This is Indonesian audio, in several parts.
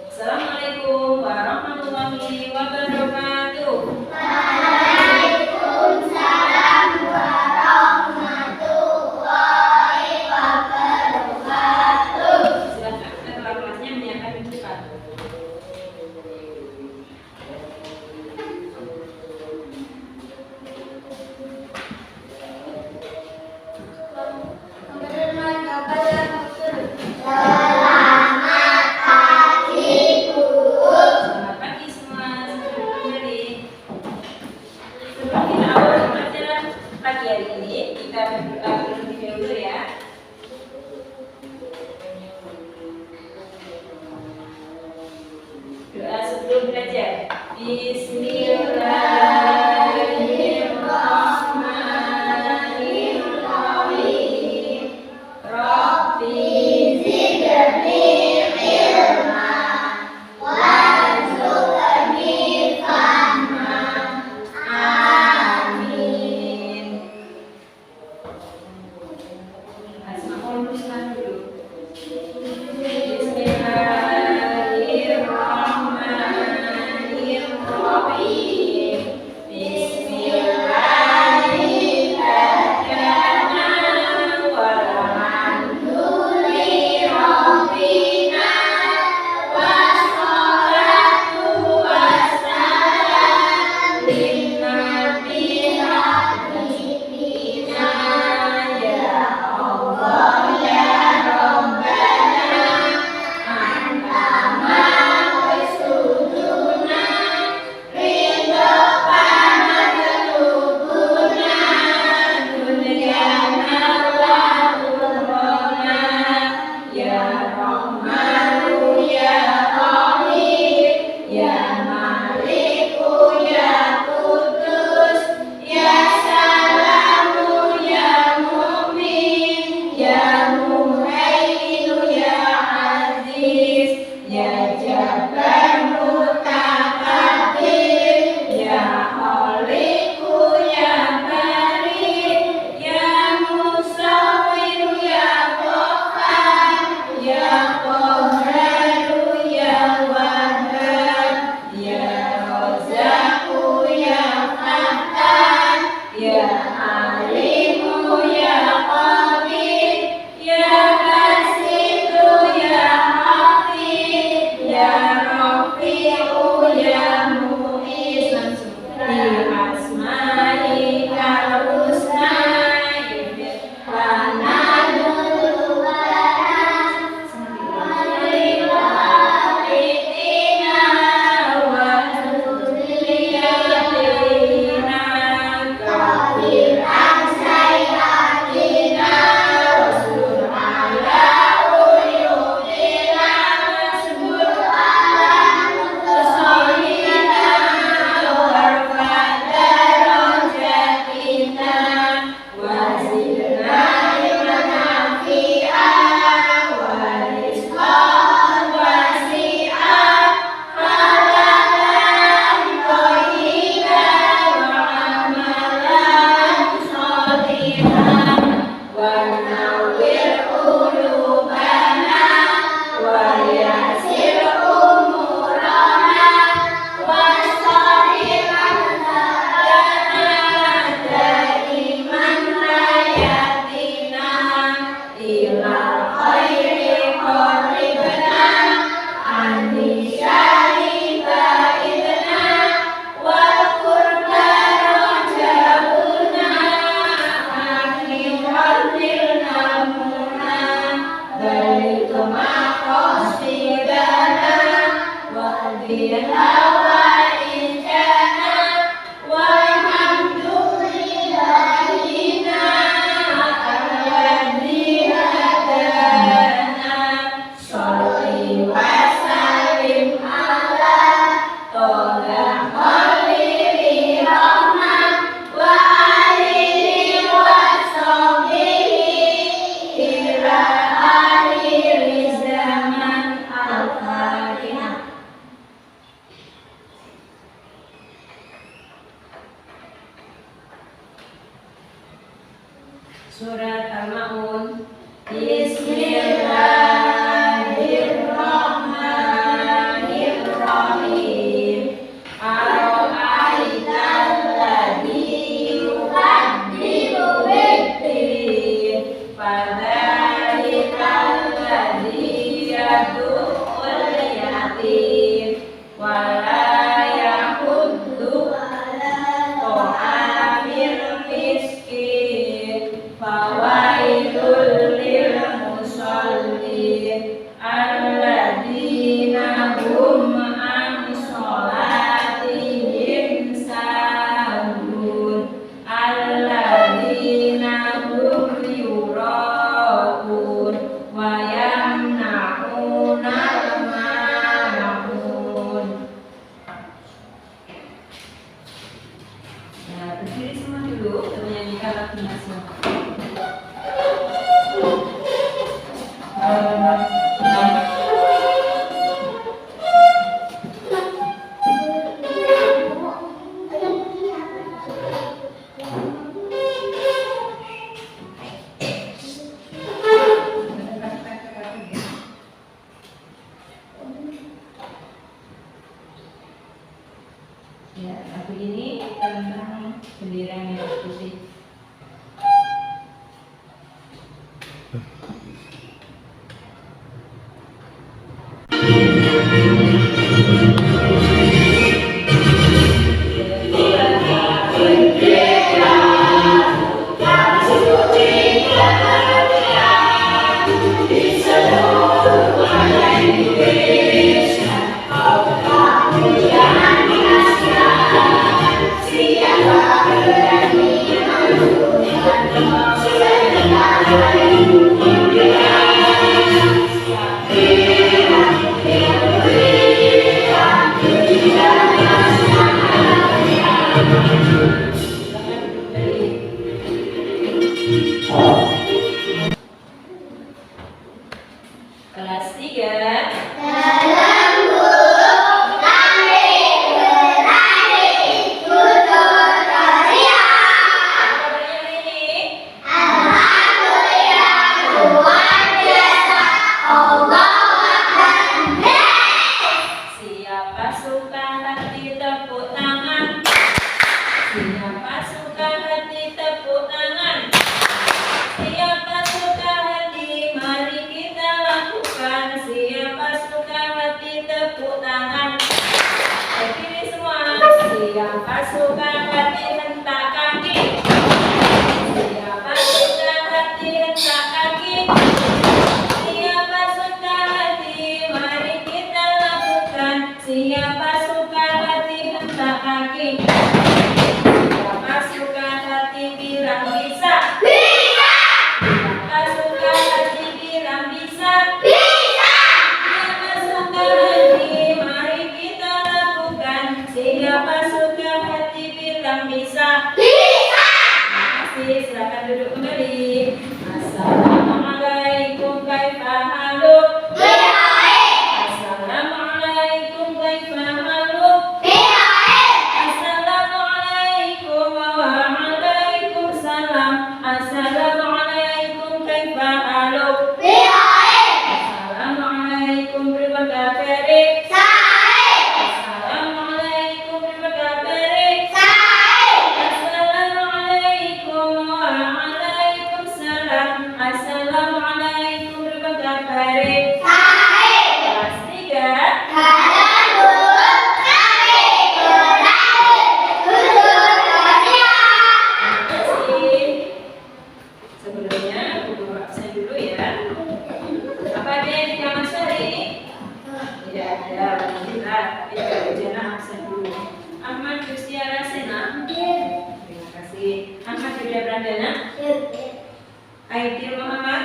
Assalamualaikum warahmatullahi wabarakatuh. Waalaikumsalam warahmatullahi wabarakatuh. Silakan ketua kelasnya menyiapkan rujukan. Selamat pagi, Bu. Selamat pagi semua. Kembali. Sebelum kita awal pelajaran pagi hari ini, kita berdoa terlebih dahulu ya. Doa sebelum belajar. Bismillahirrahmanirrahim. Rabbi Zidni ilma warzuqni fahma. Amin. Asmaul Husna dulu. Bismillahirrahmanirrahim. Bismillahirrahmanirrahim. Walhamdulillahirabbil wassalatu wassalamu linnabi habibina ya Allah ya Rabbana anta maqsuduna ridha panatubuna dunyana wa ukhrana ya Rahmanu ya Rahim ya Maliku ya Qudus ya Salamu ya Mu'min ya Muhaiminu ya Aziz ya Jabbar Mutakabbir ya Khaliqu ya Barik ya Musawwir ya Qahhar ya Qahharu ya Wahhab ya Razzaqu ya Fattah ya Alimu ya Khabir ya Basitu ya Hafid ya Rafi'u ya Mu'iz bi asma'ikal husna Surat Al-Ma'un. Bismillahirrahmanirrahim. Ara'aital ladzi yukadzibu bid-din, fadzalikal ladzi yad'ul yatim wa la yahuddu 'alal miskin. Fawailul lil musallin alladzina hum an sholatihim sahun alladzina hum yura'un wa yamna'unal ma'un. Nah, berdiri semua dulu, kita menyanyikan lagu nasional. Ya, lagu ini tentang bendera merah putih. Kelas 3. Dalam huruf kami berani tutur karya. Apa hari ini? Alhamdulillah luar biasa. Allahu Akbar. Siapa suka hati tepuk tangan? Siapa suka hati tepuk tangan? Siapa suka hati, mari kita lakukan. Siapa suka hati tepuk tangan? Berdiri semua. Siapa suka hati hentak kaki? Siapa suka hati hentak kaki? Siapa suka hati, mari kita lakukan. Siapa suka hati hentak kaki? Siapa suka hati bilang bisa? Siapa suka hati bilang bisa? Siapa suka hati, mari kita lakukan. Siapa suka hati bilang bisa? Terima kasih, silakan duduk kembali. Assalamualaikum, kaifa haluk? Assalamualaikum, kaifa haluk? Assalamualaikum waalaikumsalam. Assalamualaikum, kaifa haluk? Assalamualaikum, terima kasih. Assalamualaikum, terima kasih. Assalamualaikum waalaikumsalam. Assalamualaikum, terima kasih. Kelas 3. Sebelumnya aku guru absen dulu ya. Apa ada yang tidak masuk hari ini? Tidak ada, alhamdulillah. Tapi kalau ujian absen dulu. Ahmad Yustiara Sena. Terima kasih. Ahmad Yuda Brandana. Aidil Muhammad.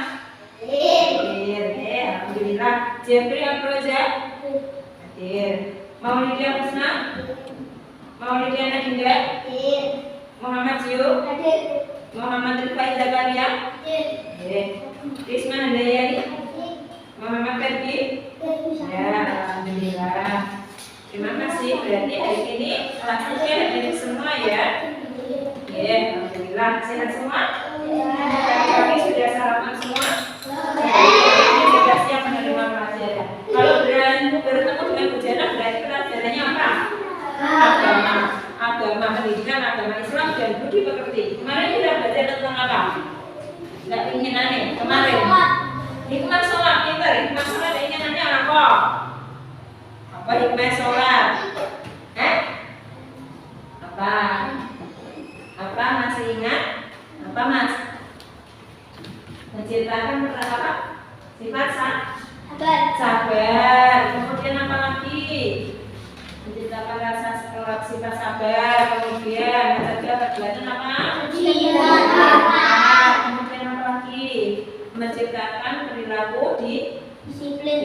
Hadir. Alhamdulillah. Jeffrey Afroza. Hadir. Maulidia Husna. Maulidia Nadinda. Muhammad Ziyu. Muhammad Rifai Zakaria. Risma Handayani. Muhammad Ferdi. Ya, alhamdulillah. Terima kasih. Berarti hari ini kelasnya hadir semua ya. Alhamdulillah. Sehat semua. kemarin. Hikmah sholat, pintar. Hikmah sholat ini namanya apa? Apa hikmah sholat? Apa? Apa masih ingat? Apa mas? Menciptakan apa? Sifat sabar. Kemudian apa lagi? Menciptakan rasa sifat sabar. Kemudian perbuatan apa? Kemudian apa lagi? Menciptakan perilaku disiplin,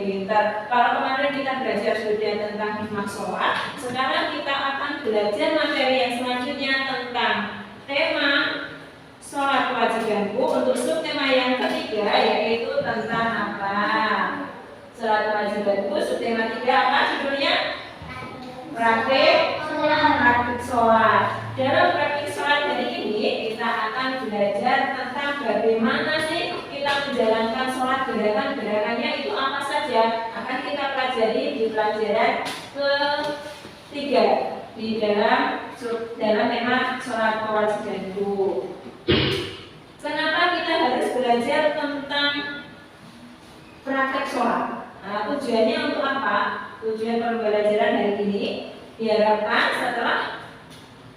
pintar. Kalau kemarin kita belajar sudah tentang hikmah sholat, sekarang kita akan belajar materi yang selanjutnya tentang tema sholat kewajibanku untuk subtema yang ketiga, yaitu tentang apa? Sholat kewajibanku, subtema 3 apa judulnya? Praktik sholat. Dalam praktik sholat hari ini kita akan belajar tentang bagaimana sih kita menjalankan sholat, gerakan-gerakannya itu apa saja. Akan kita pelajari di pelajaran ketiga di dalam tema sholat kewajibanku. Kenapa kita harus belajar tentang praktek sholat? Nah, tujuannya untuk apa? Tujuan pembelajaran hari ini diharapkan setelah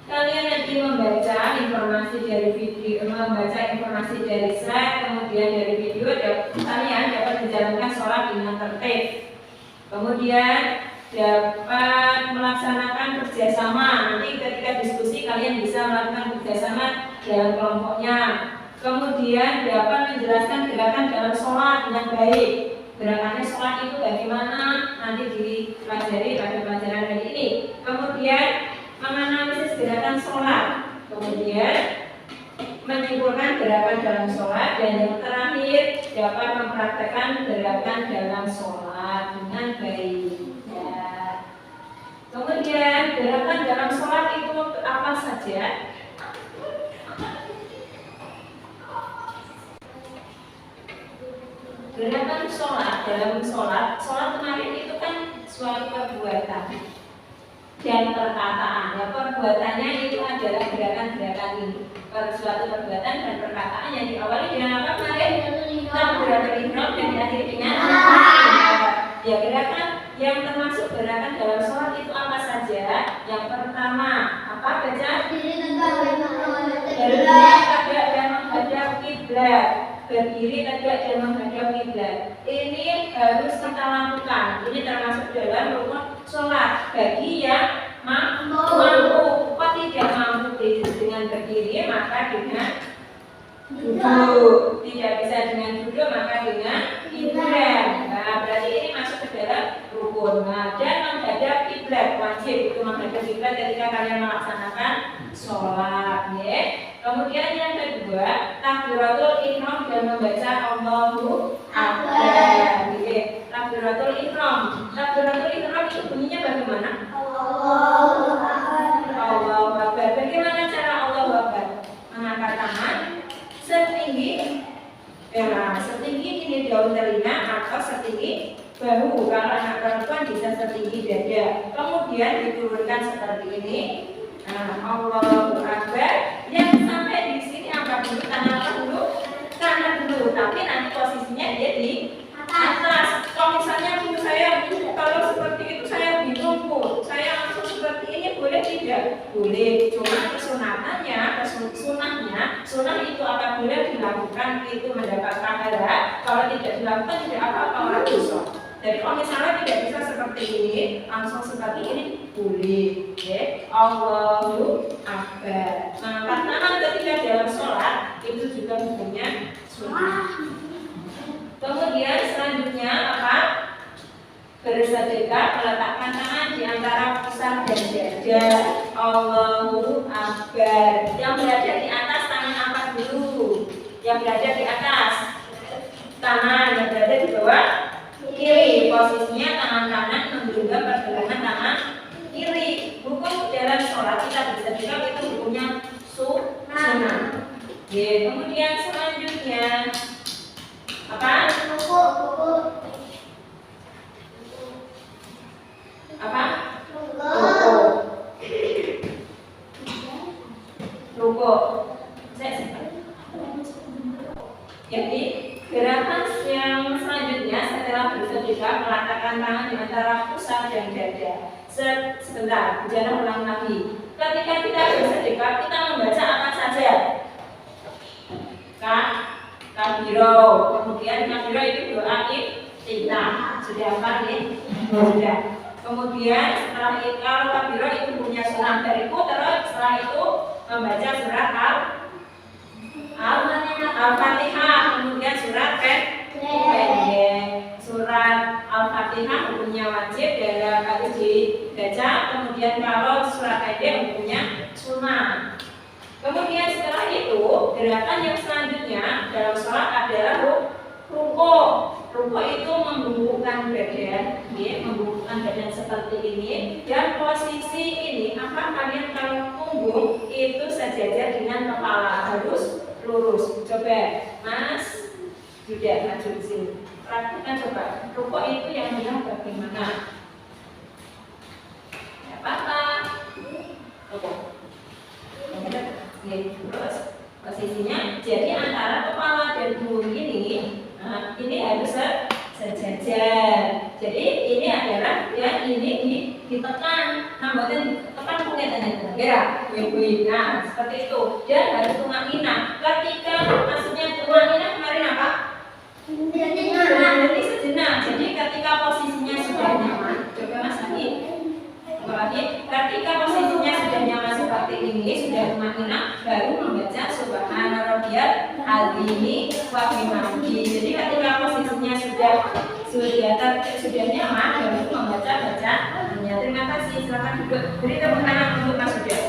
kalian nanti membaca informasi dari video, membaca informasi dari slide, kemudian dari video, kalian dapat menjalankan sholat dengan tertib. Kemudian dapat melaksanakan kerjasama. Nanti ketika diskusi kalian bisa melakukan kerjasama dalam kelompoknya. Kemudian dapat menjelaskan gerakan dalam sholat dengan baik. Gerakannya sholat itu bagaimana nanti dipelajari pada pelajaran hari ini. Kemudian menganalisis gerakan sholat, kemudian menyimpulkan gerakan dalam sholat, dan yang terakhir dapat mempraktekkan gerakan dalam sholat dengan baik. Ya. Kemudian gerakan dalam sholat itu apa saja? Gerakan sholat dalam sholat kemarin itu kan suatu perbuatan dan perkataan. Ya, perbuatannya itu adalah gerakan-gerakan ini. Suatu perbuatan dan perkataan yang diawali dengan apa kemarin? Takbiratul ihram dan diakhiri dengan ya, gerakan yang termasuk gerakan dalam sholat itu apa saja? Yang pertama, apa baca? Berdiri tegak dan menghadap kiblat. Berdiri tegak dan menghadap kiblat. Ini harus kita lakukan. Ini termasuk dalam rukun sholat bagi yang mampu. Kok tidak mampu dengan berdiri, maka dengan duduk. Tidak bisa dengan duduk, maka dengan kiblat. Nah, berarti ini masuk ke dalam rukun. Nah, dan menghadap kiblat wajib itu menghadap kiblat ketika kalian melaksanakan sholat. Ya. Kemudian yang kedua, takbiratul ihram dan membaca Allahu Akbar. Takbiratul ihram. Takbiratul ihram itu bunyinya bagaimana? Allahu Akbar. Bagaimana cara Allahu Akbar? Mengangkat tangan setinggi ini daun telinga atau setinggi bahu. Kalau anak perempuan bisa setinggi dada. Kemudian diturunkan seperti ini. Nah, Allahu Akbar. Yang sampai di sini angkat dulu, tangan dulu. Tapi nanti posisinya dia di atas. Kalau misalnya saya kalau seperti itu saya bingung, saya langsung seperti ini boleh tidak? Boleh. Cuma kesunatannya, sunah itu apabila dilakukan itu mendapat pahala. Kalau tidak dilakukan tidak apa-apa, orang dosa. Jadi kalau misalnya tidak bisa seperti ini, langsung seperti ini boleh. Okay. Allahu Akbar. Mengangkat tangan ketika dalam sholat itu juga hukumnya sunnah. Kemudian selanjutnya apa? Bersedekah, meletakkan tangan di antara pusar dan dada. Allahu Akbar. Yang berada di atas tangan angkat dulu. Yang berada di atas tangan, yang berada di bawah kiri. Posisinya tangan kanan menggenggam pergelangan tangan kiri. Hukum dalam sholat kita bersedekah itu hukumnya sunnah. Kemudian selanjutnya apa? Apa? Ruko. Jadi gerakan yang selanjutnya setelah bersedekah meletakkan tangan di antara pusar dan dada. Sebentar, jangan ulang lagi. Ketika kita bersedekah, kita membaca apa saja? Kabiro. Kemudian kabiro itu doa iftitah. Sudah apa nih? Sudah. Kemudian setelah itu kalau kabiro itu punya surah dariku, terus setelah itu membaca surat Al-Fatihah, kemudian surat pendek. Surat Al-Fatihah hukumnya wajib dalam harus dibaca. Kemudian kalau surat pendek hukumnya sunnah. Kemudian setelah itu gerakan yang selanjutnya dalam sholat adalah ruko. Ruko itu membungkukkan badan, membungkukkan badan seperti ini. Dan posisi ini, apa kalian kalau punggung itu sejajar dengan kepala, harus lurus. Coba, Mas, sudah maju di sini. Praktikkan coba. Ruko itu yang benar bagaimana? Ya, apa? Ruko. Terus posisinya jadi antara kepala dan punggung ini, ini harus sejajar. Jadi ini adalah ya ini ditekan, namanya ditekan punggungnya ya, nah seperti itu. Dan harus tumakinah. Ketika maksudnya tumakinah kemarin apa? Berhenti sejenak. Jadi ketika posisinya sudah nyaman, coba Mas lagi, ketika posisinya sudah nyaman seperti ini, sudah tumakinah, baru membaca subhana rabbiyal azim wa bihamdihi. Jadi ketika posisinya sudah nyaman, baru membaca bacanya. Terima kasih. Silakan duduk. Beri tepuk tangan untuk Mas Sudah.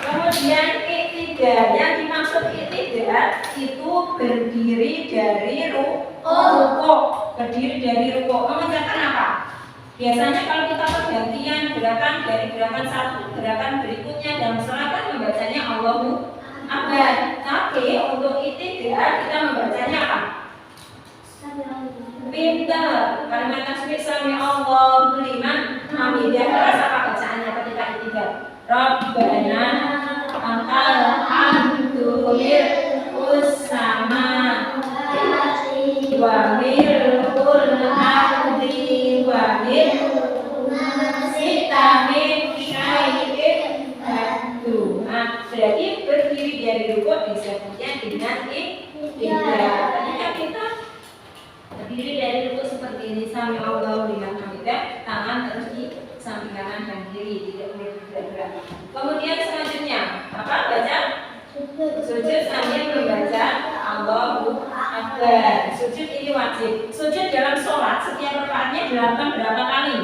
Kemudian iktidal, yang dimaksud iktidal itu berdiri dari ruko. Berdiri dari ruko. Mengerjakan apa? Biasanya kalau kita pergantian gerakan dari gerakan satu, gerakan berikutnya dalam sholat kan membacanya Allahu Akbar. Tapi untuk iktidal kita membacanya apa? Pintar. Kalimat tasbih sami Allahu liman hamidah. Terus apa bacaannya ketika iktidal? Rabbana lakal hamdu mil'us sama wa mil'ul ardi wa mil'ul sita min syai'in ba'du. Berarti berdiri dari ruku disebutnya dengan iktidal. Ketika kita berdiri dari ruku seperti ini, sami Allahu liman hamidah, tangan terus di samping kanan dan kiri, tidak boleh bergerak. Kemudian selanjutnya apa? Baca sujud sambil membaca Allahu Akbar. Sujud ini wajib. Sujud dalam sholat setiap rakaatnya dilakukan berapa kali?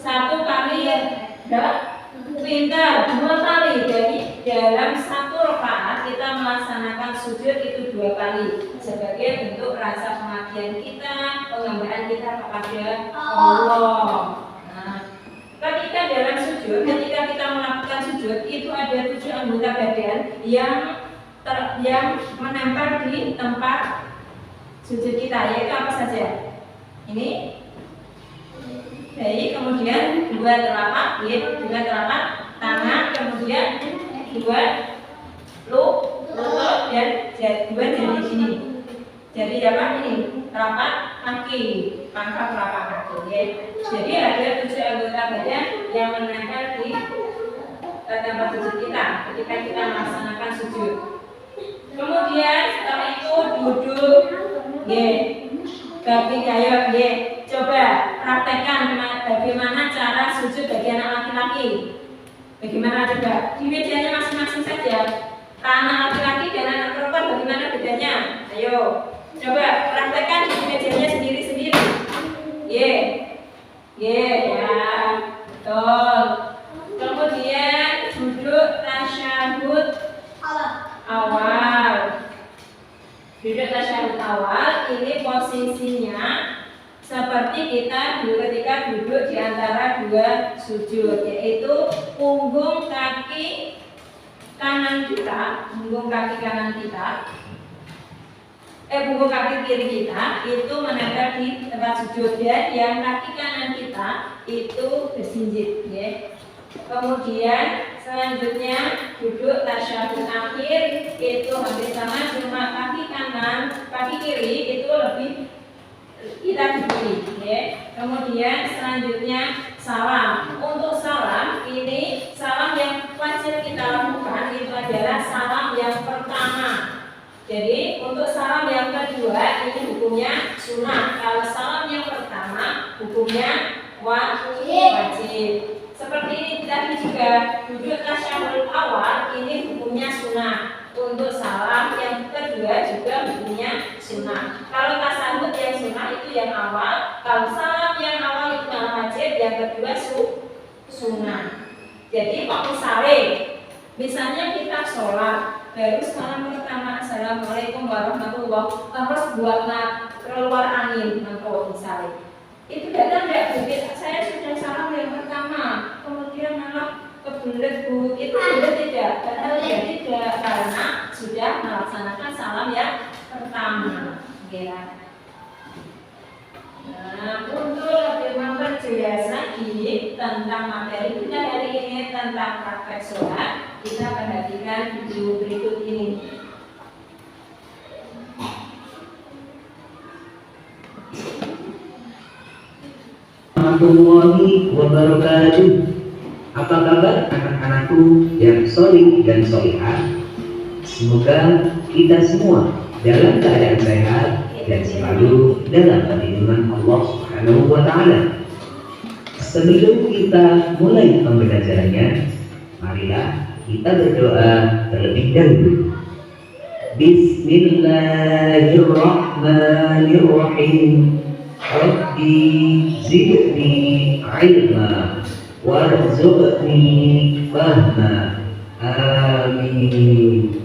1 kali ya? Pintar. 2 kali. Jadi dalam 1 rakaat kita melaksanakan sujud itu 2 kali sebagai bentuk rasa pengabdian kita, penghambaan kita kepada Allah. Ketika dalam sujud, ketika kita melakukan sujud, itu ada 7 anggota badan yang menempel di tempat sujud kita, yaitu apa saja? Ini, baik, kemudian 2 telapak, 2 telapak tangan, kemudian 2 lutut dan 2 jari sini. Jadi apa ini? Telapak kaki, pangkal telapak kaki. Ya. Jadi ada 7 anggota badan yang menempel di tempat sujud kita ketika kita melaksanakan sujud. Kemudian setelah itu duduk, bagi gaya, coba praktekkan bagaimana cara sujud bagi anak laki-laki. Bagaimana coba? Di mejanya masing-masing saja. Anak laki-laki dan anak perempuan bagaimana bedanya? Ayo, coba praktekkan di mejanya sendiri-sendiri. Ya, betul. Kemudian duduk tasyahud awal. Duduk tasyahud awal ini posisinya seperti kita dulu ketika duduk di antara 2 sujud, yaitu punggung kaki kanan kita, punggung kaki kiri kita itu menempel di tempat sujud, dan yang kaki kanan kita itu bersinjit, ya. Kemudian Selanjutnya duduk tasyahud akhir itu hampir sama, cuma kaki kanan, kaki kiri itu lebih kita duduk, ya. Kemudian selanjutnya salam. Untuk salam ini salam yang wajib kita lakukan itu adalah salam yang pertama. Jadi untuk salam yang kedua ini hukumnya sunnah. Kalau salam yang pertama hukumnya wajib. Seperti ini tadi juga duduk tasyahud awal ini hukumnya sunnah. Untuk salam yang kedua juga hukumnya sunnah. Kalau tasyahud yang sunnah itu yang awal, kalau salam yang awal itu malah wajib, yang kedua sunnah. Jadi kok misalnya kita sholat, baru salam pertama assalamualaikum warahmatullahi wabarakatuh, terus buat keluar angin, misalnya itu datang tidak mungkin saya sudah salam yang pertama, kemudian malah kebelet bu, itu tidak, tidak karena sudah melaksanakan salam yang pertama. Ya. Nah, untuk lebih memperjelas lagi tentang materi kita hari ini tentang praktek sholat, kita perhatikan video berikut ini. Warahmatullahi wabarakatuh. Apa kabar anak-anakku yang solih dan solihah? Semoga kita semua dalam keadaan sehat dan selalu dalam perlindungan Allah Subhanahu wa Ta'ala. Sebelum kita mulai pembelajarannya, marilah kita berdoa terlebih dahulu. Bismillahirrahmanirrahim. Rabbi zidni ilma warzuqni fahma. Amin.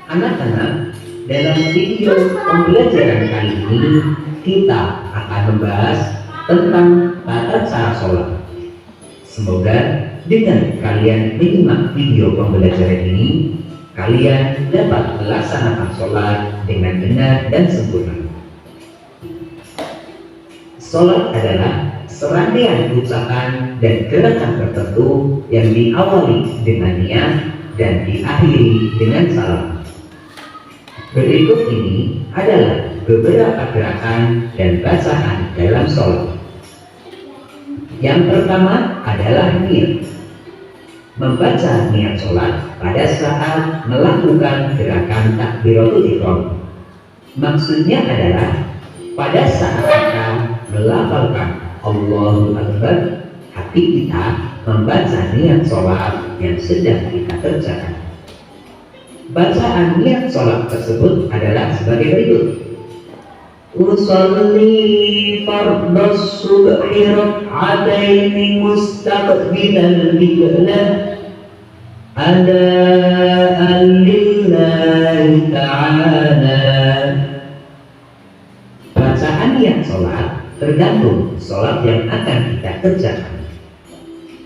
Anak-anak, dalam video pembelajaran kali ini kita akan membahas tentang tata cara sholat. Semoga dengan kalian menyimak video pembelajaran ini, kalian dapat melaksanakan sholat dengan benar dan sempurna. Sholat adalah serangkaian ucapan dan gerakan tertentu yang diawali dengan niat dan diakhiri dengan salam. Berikut ini adalah beberapa gerakan dan bacaan dalam sholat. Yang pertama adalah niat. Membaca niat sholat pada saat melakukan gerakan takbiratul ihram. Maksudnya adalah pada saat kita melafalkan Allahu Akbar, hati kita membaca niat sholat yang sedang kita kerjakan. Bacaan niat sholat tersebut adalah sebagai berikut. Usolli fardhas subhi rak'ataini mustaqbilal qiblah adaan lillahi ta'ala. Bacaan niat sholat tergantung sholat yang akan kita kerjakan.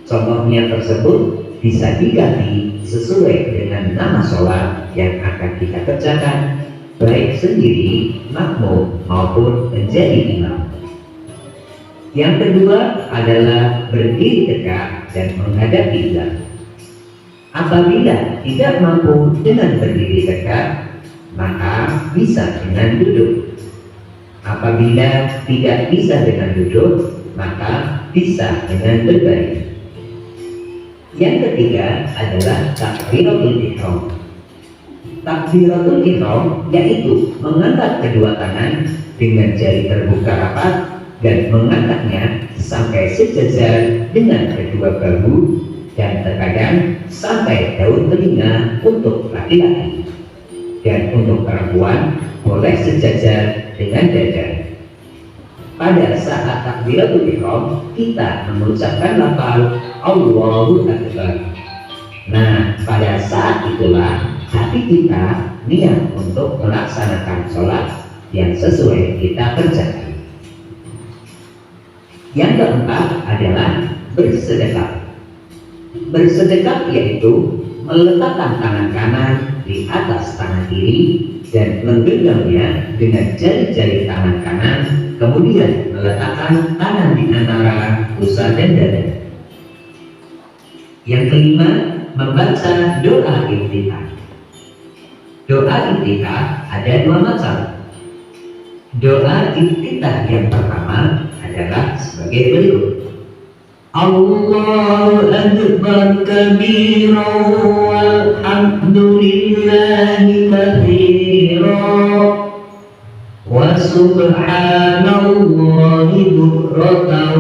Contohnya tersebut bisa diganti sesuai dengan nama sholat yang akan kita kerjakan, baik sendiri, makmum maupun menjadi imam. Yang kedua adalah berdiri tegak dan menghadap kiblat. Apabila tidak mampu dengan berdiri tegak, maka bisa dengan duduk. Apabila tidak bisa dengan duduk, maka bisa dengan berbaring. Yang ketiga adalah takbiratul ihram. Takbiratul ihram yaitu mengangkat kedua tangan dengan jari terbuka rapat dan mengangkatnya sampai sejajar dengan kedua bahu dan terkadang sampai daun telinga untuk laki-laki, dan untuk perempuan boleh sejajar dengan dada. Pada saat takbiratul ihram kita mengucapkan lafal Allahu Akbar. Nah, pada saat itulah hati kita niat untuk melaksanakan sholat yang sesuai kita kerjakan. Yang keempat adalah bersedekah. Bersedekah yaitu meletakkan tangan kanan di atas tangan kiri dan menggenggamnya dengan jari-jari tangan kanan, kemudian meletakkan tangan di antara pusar dan dada. Yang kelima, membaca doa iftitah. Doa iftitah ada dua macam. Doa iftitah yang pertama adalah sebagai berikut. Allahu akbar kabiran walhamdulillahi katsiran wa subhanallahi bukratan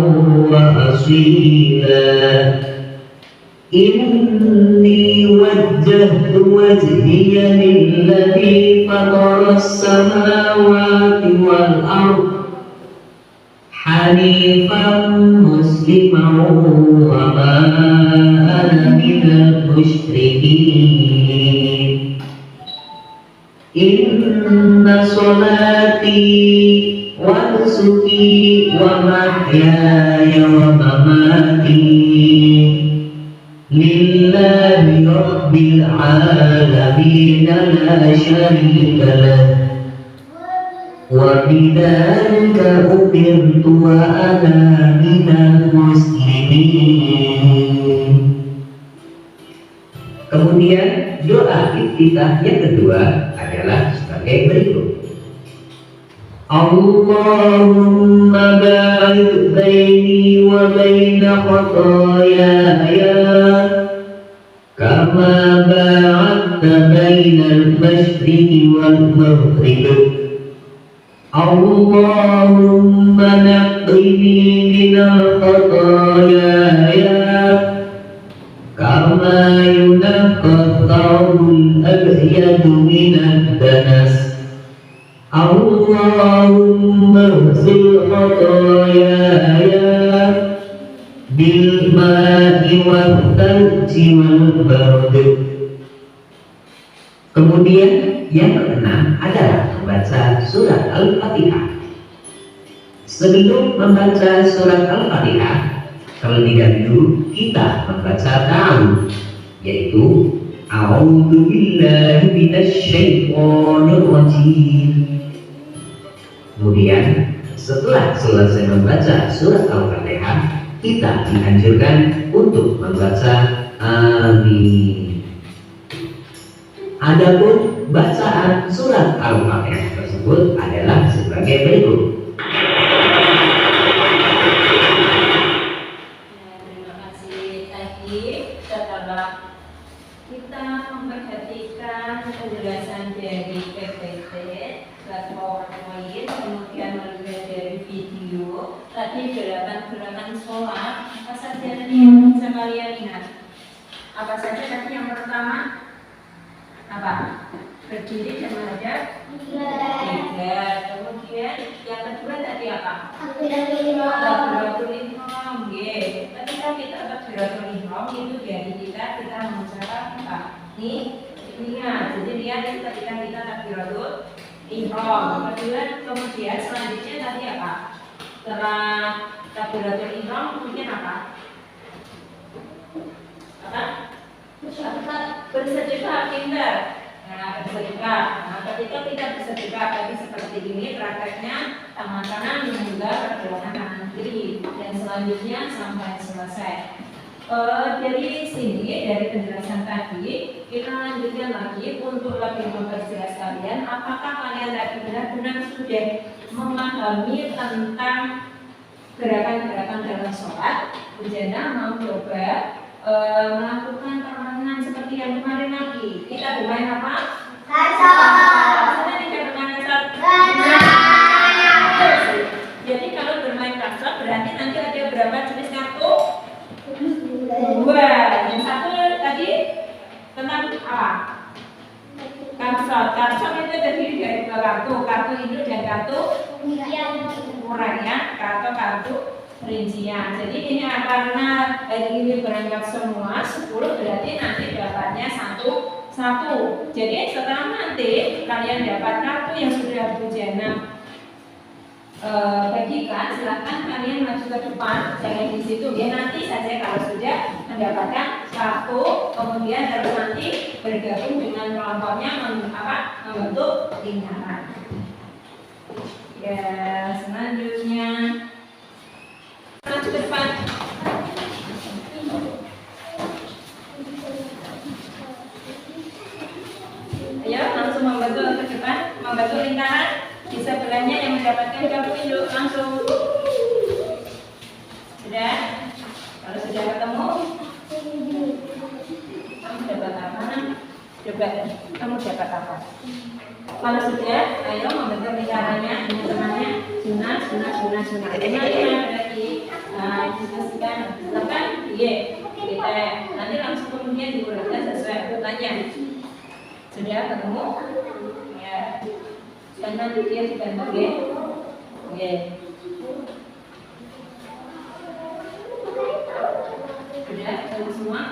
wa asila. Inni wajjahtu wajhiya lilladzi fataras samawati wal ardh hanifan musliman wa ma ana minal musyrikin. Inna sholati wa nusuki wa mahyaya wa mamati lillahi rabbil alamin la syarika lah wa bidzalika umirtu wa ana minal muslimin. Kemudian doa iftitah yang kedua adalah sebagai berikut. Allahumma ba'id baini wa baina khataayaya kama ba'adta bainal masyriqi wal maghrib. Allahumma naqqini minal khataayaya kama yunaqqa thawbul abyadu minad danas. Allahumma ighsil khataayaya bil ma'i wal thalji wal bard. Kemudian yang keenam adalah membaca surat Al-Fatihah. Sebelum membaca surat Al-Fatihah, terlebih dahulu kita membaca ta'awudz, yaitu a'udzu billahi minasy syaithanir rajim. Kemudian setelah selesai membaca surat Al-Fatihah, kita dianjurkan untuk membaca amin. Adapun bacaan surat Al-Fatihah tersebut adalah sebagai berikut. Terima kasih tadi. Setelah kita memperhatikan penjelasan dari PPT PowerPoint, kemudian melihat dari video tadi gerakan-gerakan sholat, apa saja tadi yang bisa kalian ingat? Apa saja tadi yang pertama? Apa? Berdiri dan menghadap kiblat. Kemudian yang kedua tadi apa? Takbiratul ihram. Ketika kita takbiratul ihram itu dari kita mengucapkan apa? Niat. Jadi niat ketika kita takbiratul ihram. Kemudian selanjutnya tadi apa? Setelah takbiratul ihram kemudian apa? Bersedekah, pintar. Bersedekah. Ketika kita bersedekah tadi seperti ini prakteknya, tangan kanan menunggang pergelangan tangan kiri, dan selanjutnya sampai selesai. Dari sini, dari penjelasan tadi, kita lanjutkan lagi untuk lebih memperjelas kalian apakah kalian tadi benar-benar sudah memahami tentang gerakan-gerakan dalam sholat. Bujana mau coba melakukan permainan seperti yang kemarin lagi. Kita bermain apa? Kartu. Tidak bermain kartu. Jadi kalau bermain kartu berarti nanti ada berapa jenis kartu? 2. Yang satu tadi tentang apa? Kartu itu terdiri dari 2 kartu. Kartu induk dan kartu murah ya. Kartu rincian. Jadi ini karena hari ini berangkat semua 10, berarti nanti dapatnya satu. Jadi setelah nanti kalian dapat kartu yang sudah Bujana bagikan, silahkan kalian maju ke depan, jangan di situ ya. Nanti saja kalau sudah mendapatkan kartu, kemudian harus nanti bergabung dengan kelompoknya membentuk lingkaran. Ya, selanjutnya maju ke depan. Bentuk lingkaran di sebelahnya yang mendapatkan garpu induk langsung. Sudah? Kalau sudah ketemu, kamu dapat apa? Coba kamu dapat apa? Kalau sudah, ayo membentuk lingkarannya dengan temannya. Sunat. Lima berarti diskusikan. Silakan, kita nanti langsung kemudian diurutkan sesuai urutannya. Sudah ketemu? Ya. Sekarang dia dibantu ya. Oke. Sudah, semua.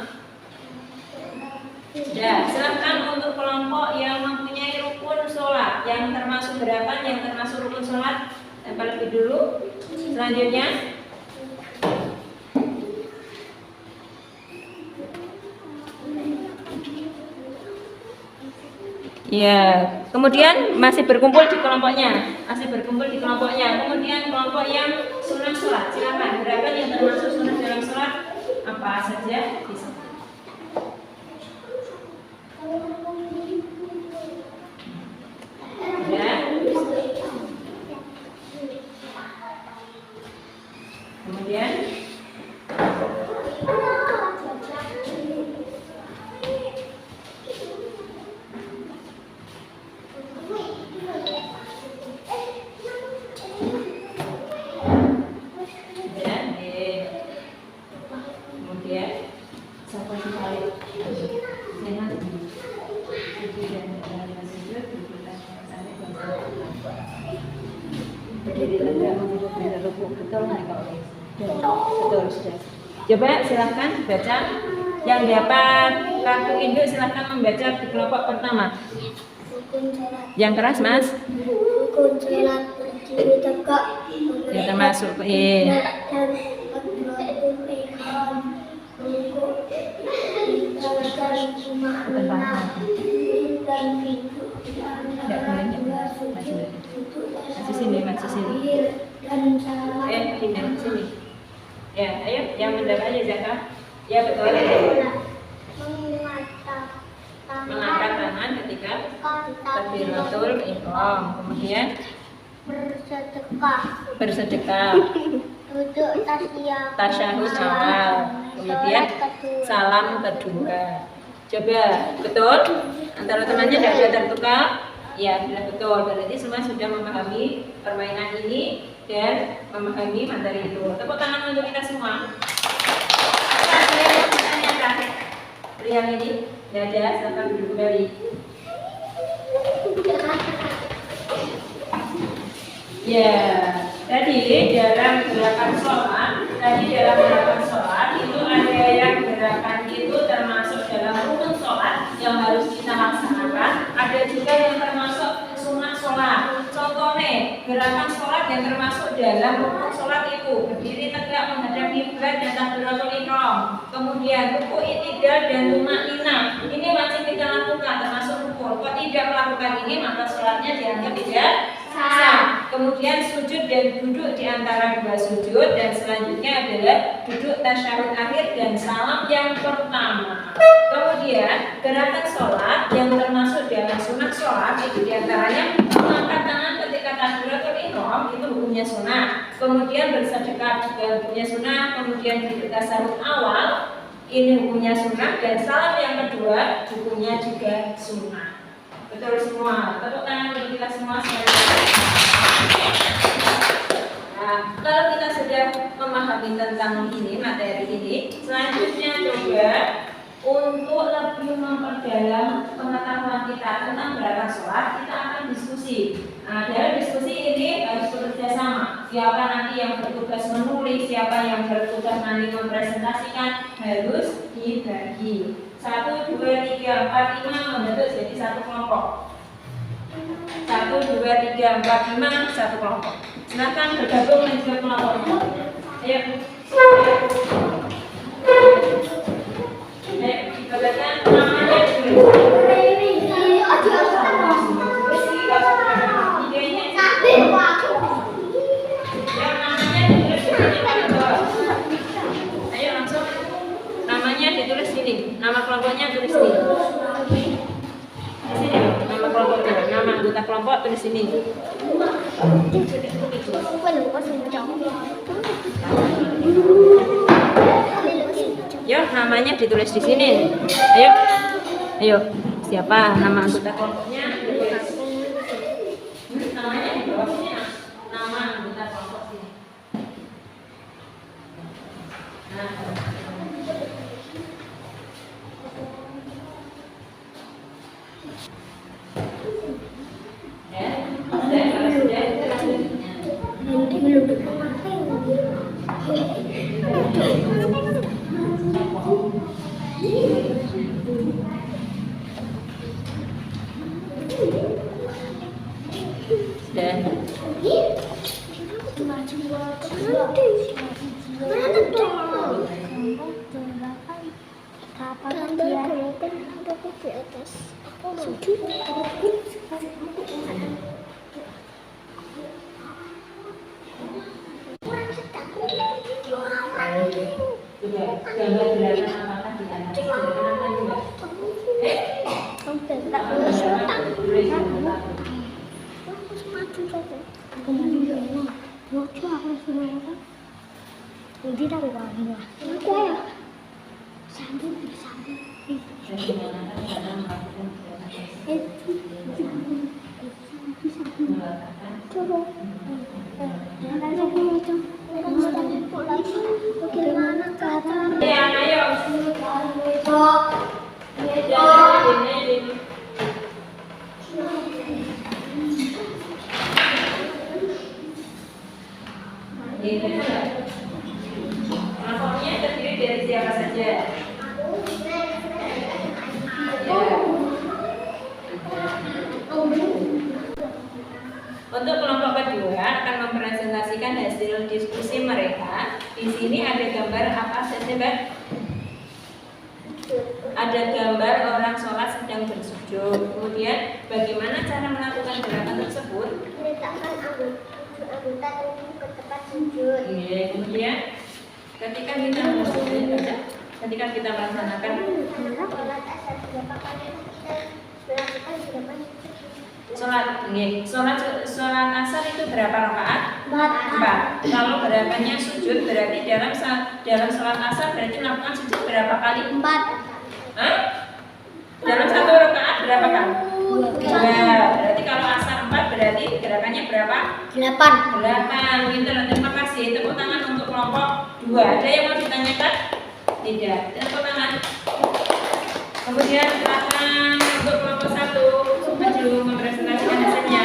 Sudah, silakan untuk kelompok yang mempunyai rukun sholat, yang termasuk berapa, yang termasuk rukun sholat, tempel lebih dulu. Selanjutnya, ya, kemudian masih berkumpul di kelompoknya, Kemudian kelompok yang sunat sholat, silakan berapa yang termasuk sunat dalam sholat, apa saja bisa. Ya. Kemudian siapa sih kali sehat berdiri tegak menghadap pada rukuk, betul nggak kalau betul sudah. Coba silahkan baca yang dapat kartu induk, silahkan membaca di kelompok pertama. Yang keras mas. Rukun sholat berdiri tegak. Ya termasuk masih sini. Pindah sini. Ya, ayo yang mendapat aja Zaka. Ya betul. Mengangkat tangan ketika takbiratul ihram. Kemudian bersedekah. Duduk tasyahud awal. Kemudian salam kedua. Coba betul? Antara temannya tidak ada tertukar? Ya, sudah betul. Berarti semua sudah memahami permainan ini dan memahami materi itu. Tepuk tangan untuk kita semua. Yang ini tidak ada, silakan duduk kembali. Ya, tadi dalam gerakan sholat itu ada yang gerakan itu termasuk dalam rukun sholat yang harus kita laksanakan. Ada juga yang termasuk sunat sholat. Contohnya gerakan sholat yang termasuk dalam rukun sholat itu berdiri tegak menghadap kiblat dan takbiratul ihram. Kemudian rukuk i'tidal dan tumaninah. Ini wajib kita lakukan termasuk rukun. Kalau tidak melakukan ini maka sholatnya dianggap tidak sah. Kemudian sujud dan duduk di antara dua sujud, dan selanjutnya adalah duduk tasyahud akhir dan salam yang pertama. Kemudian gerakan sholat yang termasuk dalam sunat sholat itu diantaranya mengangkat tangan ketika takbiratul ihram, itu hukumnya sunat. Kemudian bersedekah juga hukumnya sunat. Kemudian duduk tasyahud awal, ini hukumnya sunat, dan salam yang kedua hukumnya juga sunat. Betul semua. Tepuk tangan untuk kita semua. Nah, kalau kita sudah memahami tentang ini, materi ini, selanjutnya coba untuk lebih memperdalam pengetahuan kita tentang gerakan sholat, kita akan diskusi. Nah, dalam diskusi ini harus bekerja sama. Siapa nanti yang bertugas menulis, siapa yang bertugas nanti mempresentasikan, harus dibagi. 1, 2, 3, 4, 5 membentuk jadi satu kelompok. 1, 2, 3, 4, 5 satu kelompok. Silakan bergabung dengan kelompok. Ayo. Dibacakan namanya dulu. Ayo langsung. Namanya ditulis sini. Nama kelompoknya tulis sini. Sini. Nama kelompoknya. Nama anggota kelompok tulis sini. Yo, namanya ditulis di sini. Ayo. Ayo. Siapa nama anggota kelompoknya? Namanya di bawah sini. Nama anggota kelompok sini. Nah. Ya, sudah, kalau sudah kita lanjut. Gambar gerakan apakah di atas? Gerakan juga. Ya, ayo. Kelompoknya terdiri dari siapa saja? Untuk kelompok kedua akan mempresentasikan hasil diskusi mereka. Di sini ada gambar apa saja, Mbak? Ada gambar orang sholat sedang bersujud. Kemudian bagaimana cara melakukan gerakan tersebut? Meletakkan anggota tubuh ke tempat sujud. Iya, kemudian ketika kita melaksanakan Sholat asar berapa kali kita melakukan gerakan sholat asar itu berapa rakaat? 4. Kalau gerakannya sujud berarti dalam sholat asar berarti melakukan sujud berapa kali? 4. Hah? Dalam satu rakaat berapa kali? 2. Berarti kalau asar 4 berarti gerakannya berapa? 8. Pintar, terima kasih. Tepuk tangan untuk kelompok 2. Ada yang mau ditanyakan? Tidak. Tepuk tangan. Kemudian silakan untuk kelompok 1 maju mempresentasikan hasilnya.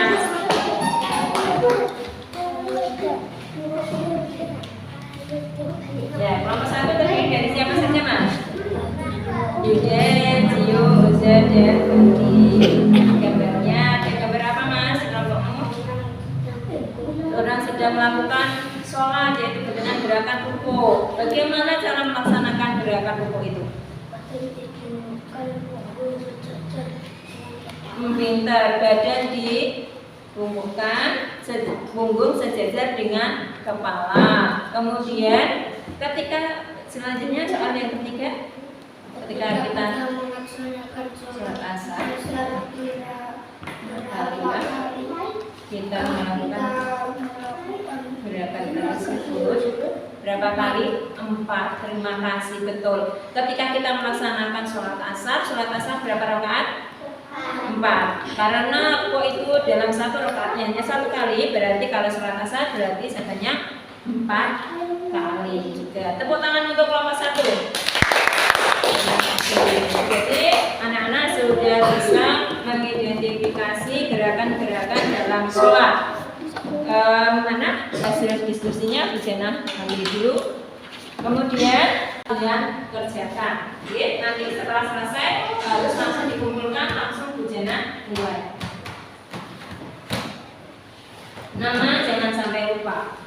Ya, kelompok 1 terdiri dari siapa saja, Mas? Yudet, Cio, Uza, dan Budi. Gambarnya, ada gambar apa, Mas? Kelompokmu? Orang sedang melakukan sholat, yaitu dengan gerakan ruku. Bagaimana cara melaksanakan gerakan ruku itu? Pintar, badan dibungkukkan, punggung sejajar dengan kepala. Kemudian ketika selanjutnya soal yang ketiga, ketika kita sholat asar, kita melakukan gerakan tersebut berapa kali? 4. Terima kasih, betul. Ketika kita melaksanakan sholat asar berapa rakaat? 4. Karena kok itu dalam satu rakaatnya hanya 1 kali, berarti kalau sholat asar berarti sebanyak 4 kali juga. Tepuk tangan untuk kelompok 1. Jadi anak-anak sudah bisa mengidentifikasi gerakan-gerakan dalam sholat. Mana hasil diskusinya Bu Jana ambil dulu. Kemudian kalian kerjakan. Oke, nanti setelah selesai harus langsung dikumpulkan, langsung Bu Jana mulai. Nama jangan sampai lupa.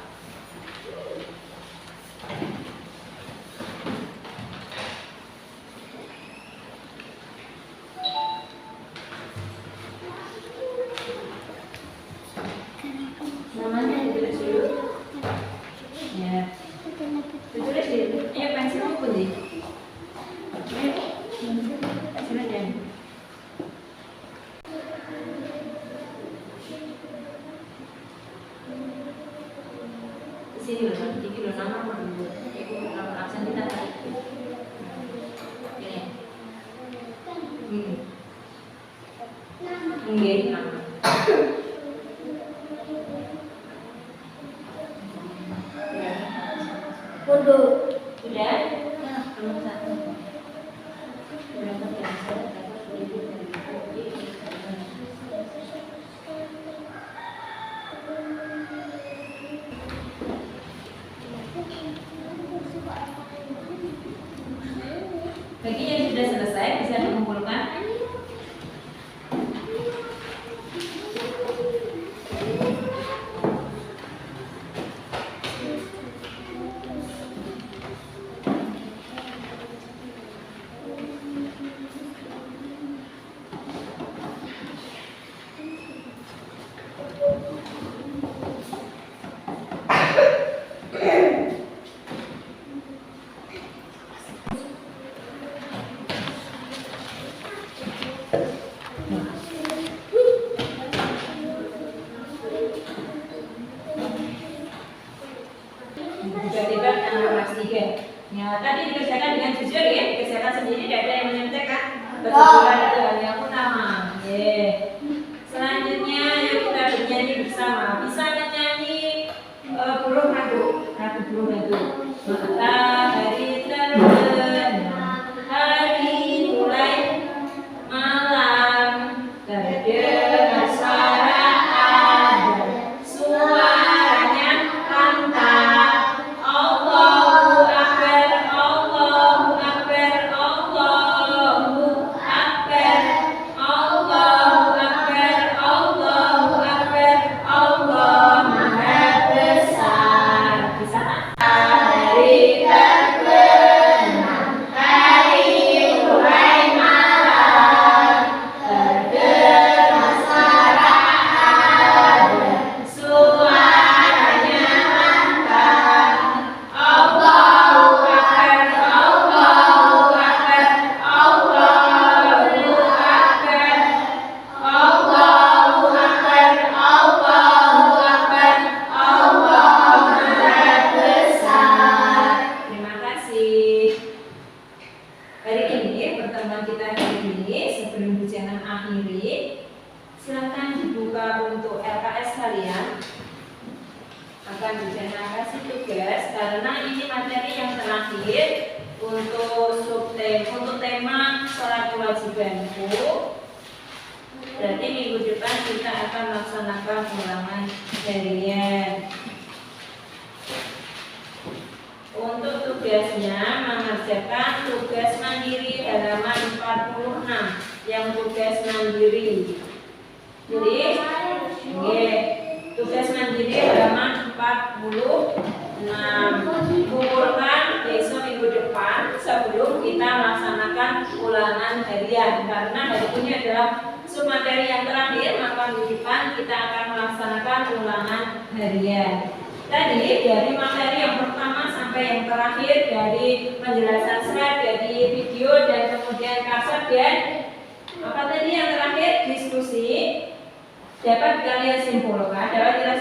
Namanya ditulis dulu. Ya. Ditulis dulu. Ayo pensilmu pun deh. Pensilnya. Nggih, nama. Ya. Bodoh. Sudah? Nomor 1. Berapa biasa dapat 1000 dari kopi? Bagi yang sudah selesai bisa dikumpulkan. Tiba-tiba anak kelas 3. Ya, tadi dikerjakan dengan jujur ya, dikerjakan sendiri, tidak ada yang menyontekkan. Kebetulan itu hanya aku nama. Selanjutnya yuk kita bernyanyi bersama. Bisa menyanyi burung radu, burung radu. Matahari terbenam, hari mulai malam, terdengar suara ada, suaranya lantang. Allahu Akbar, Allahu Akbar, Allahu Akbar, Allahu Akbar, Allahu Akbar, Allah Maha Besar. Bisa? Hari terbenam, hari mulai malam, terdengar suara ada, suaranya lantang. Allahu Akbar, Allahu Akbar, Allahu Akbar, Allahu Akbar, Allahu Akbar, Allah Maha Besar. Terima kasih. Hari ini pertemuan kita hari ini sebelum ujian akhiri, silakan dibuka untuk LKS kalian. Akan Bujana kasih tugas karena ini materi yang terakhir untuk tema sholat kewajibanku. Berarti minggu depan kita akan melaksanakan ulangan harian. Untuk tugasnya mengerjakan tugas mandiri halaman 46 yang tugas mandiri. Jadi, tugas mandiri halaman 46 kumpulkan besok minggu depan sebelum kita melaksanakan ulangan harian. Karena hari ini adalah materi yang terakhir, maka minggu depan kita akan melaksanakan ulangan harian. Tadi dari materi yang pertama sampai yang terakhir, dari penjelasan slide, dari video dan kemudian kaset dan apa tadi yang terakhir diskusi, dapat kita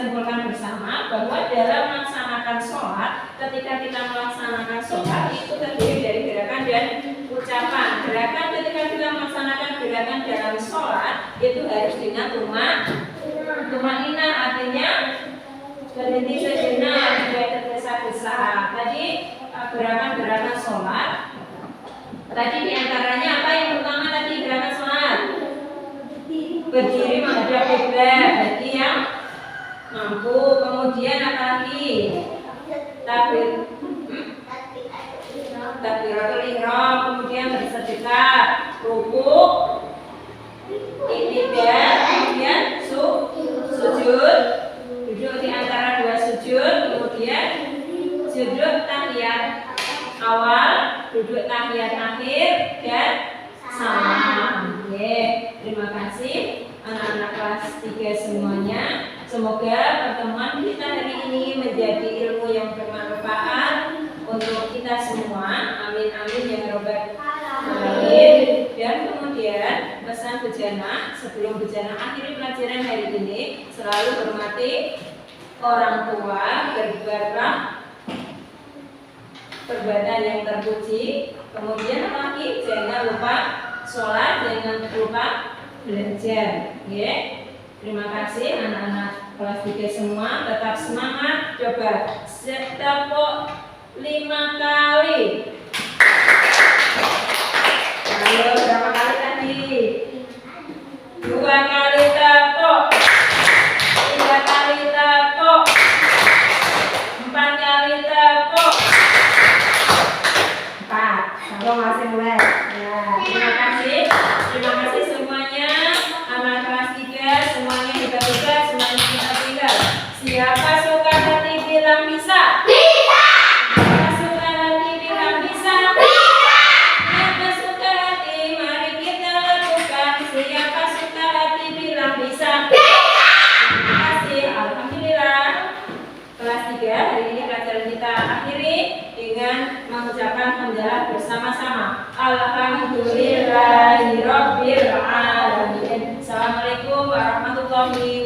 simpulkan bersama bahwa dalam melaksanakan sholat, ketika kita melaksanakan sholat itu terdiri dari gerakan dan ucapan. Gerakan ketika kita melaksanakan gerakan dalam sholat itu harus dengan tumaninah, artinya berhenti sejenak, tidak tergesa-gesa. Tadi gerakan-gerakan sholat. Tadi diantaranya apa yang pertama tadi gerakan sholat? Berdiri menghadap kiblat, bagi yang mampu. Kemudian apa lagi? Takbiratul ihram, kemudian bersedekah, rukuk, i'tidal, kemudian sujud, duduk di antara dua sujud, kemudian sujud tahiyat awal, duduk tahiyat akhir, dan salam. Terima kasih anak-anak kelas 3 semuanya. Semoga pertemuan kita hari ini menjadi ilmu yang bermanfaat untuk kita semua. Amin amin ya robbal alamin. Dan kemudian pesan Bujana sebelum Bujana akhiri pelajaran hari ini, selalu hormati orang tua, berbuatlah perbuatan yang terpuji. Kemudian lagi jangan lupa sholat, jangan lupa belajar. Ya. Terima kasih anak-anak kelas 3 semua, tetap semangat. Coba tepuk 5 kali. Ayo, berapa kali tadi? 2 kali tepuk, 3 kali tepuk, 4 kali tepuk. 4. Kalau masih mulai. Ya, terima kasih semuanya. Anak kelas 3 semuanya hebat-hebat, semuanya pintar-pintar. Siapa suka hati bilang bisa? Bisa. Siapa suka hati bilang bisa? Bisa. Siapa suka hati mari kita lakukan. Siapa suka hati bilang bisa? Bisa. Terima kasih. Alhamdulillah. Kelas 3 hari ini pelajaran kita akhiri dengan mengucapkan hamdalah bersama-sama. Alhamdulillahirabbil alamin. Assalamualaikum warahmatullahi